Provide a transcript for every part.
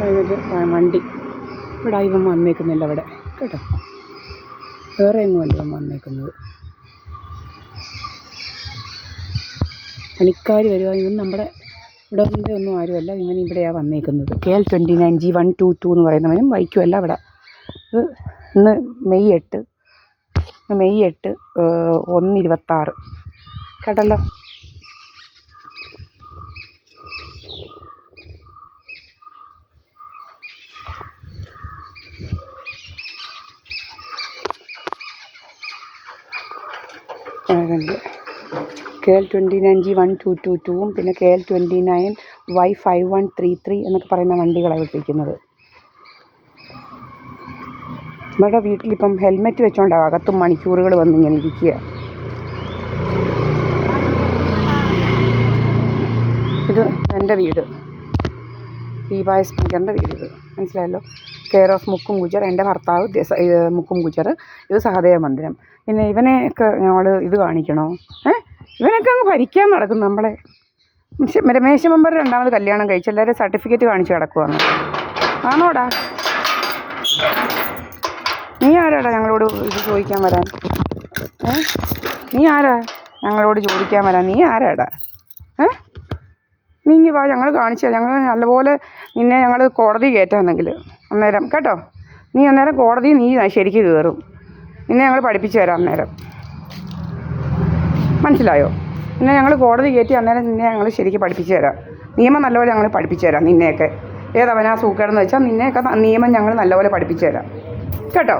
ഒരു വണ്ടി ഇവിടെ ഇവൻ വന്നേക്കുന്നില്ല അവിടെ കേട്ടോ, വേറെ എങ്ങുമല്ല ഇവൻ വന്നേക്കുന്നത്. പണിക്കാർ വരുക. ഇവൻ നമ്മുടെ ഇവിടെ ഒന്നും ആരുമല്ല, ഇവൻ ഇവിടെയാണ് വന്നേക്കുന്നത്. KL 29 G122 എന്ന് പറയുന്നവനും ബൈക്കുമല്ല അവിടെ. ഇന്ന് മെയ് 8 1:26 കേട്ടല്ലോ. KL 29 G1222 പിന്നെ KL 29 Y5133 എന്നൊക്കെ പറയുന്ന വണ്ടികളാണ് വിട്ടിരിക്കുന്നത്. നമ്മുടെ വീട്ടിലിപ്പം ഹെൽമെറ്റ് വെച്ചോണ്ടാണ് അകത്തും മണിക്കൂറുകൾ വന്നിങ്ങനെ ഇരിക്കുക. ഇത് എൻ്റെ വീട്, ദീപായ സ്പീക്കറിൻ്റെ വീട്. ഇത് മനസ്സിലായല്ലോ. കെയർ ഓഫ് മുക്കും ഗുജർ, എൻ്റെ ഭർത്താവ് മുക്കും ഗുജർ. ഇത് സഹദേവ മന്ദിരം. പിന്നെ ഇവനെയൊക്കെ ഞങ്ങൾ ഇത് കാണിക്കണോ? ഇവനൊക്കെ അങ്ങ് ഭരിക്കാൻ നടക്കും നമ്മളെ. രമേശ് മെമ്പർ 2ാമത് കല്യാണം കഴിച്ച് എല്ലാവരും സർട്ടിഫിക്കറ്റ് കാണിച്ച് കിടക്കുവാണ്. ആണോടാ? നീ ആരാടാ ഞങ്ങളോട് ഇത് ചോദിക്കാൻ വരാൻ? നീ ആരാ ഞങ്ങളോട് ചോദിക്കാൻ വരാൻ? നീ ആരാടാ? നീ ഇങ്ങ് വാ, ഞങ്ങൾ കാണിച്ചു തരാം. ഞങ്ങൾ നല്ലപോലെ നിന്നെ ഞങ്ങൾ കോടതി കയറ്റാമെന്നെങ്കിൽ അന്നേരം കേട്ടോ. നീ അന്നേരം കോടതി നീ ശരിക്ക് കയറും. നിന്നെ ഞങ്ങൾ പഠിപ്പിച്ചു തരാം അന്നേരം, മനസ്സിലായോ? പിന്നെ ഞങ്ങൾ കോടതി കയറ്റി അന്നേരം നിന്നെ ഞങ്ങൾ ശരിക്കും പഠിപ്പിച്ചു തരാം. നിയമം നല്ലപോലെ ഞങ്ങൾ പഠിപ്പിച്ചു തരാം. നിന്നെയൊക്കെ ഏതവനാ സൂക്കേടെന്ന് വെച്ചാൽ നിന്നെയൊക്കെ നിയമം ഞങ്ങൾ നല്ലപോലെ പഠിപ്പിച്ചു തരാം കേട്ടോ.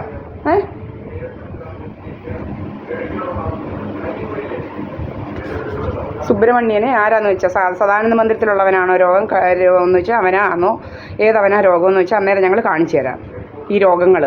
സുബ്രഹ്മണ്യനെ ആരാന്ന് വെച്ചാൽ സദാനന്ദ മന്ദിരത്തിലുള്ളവനാണോ രോഗം എന്ന് വെച്ചാൽ അവനാണോ ഏതവനാ രോഗമെന്ന് വെച്ചാൽ അന്നേരം ഞങ്ങൾ കാണിച്ചു തരാം ഈ രോഗങ്ങൾ.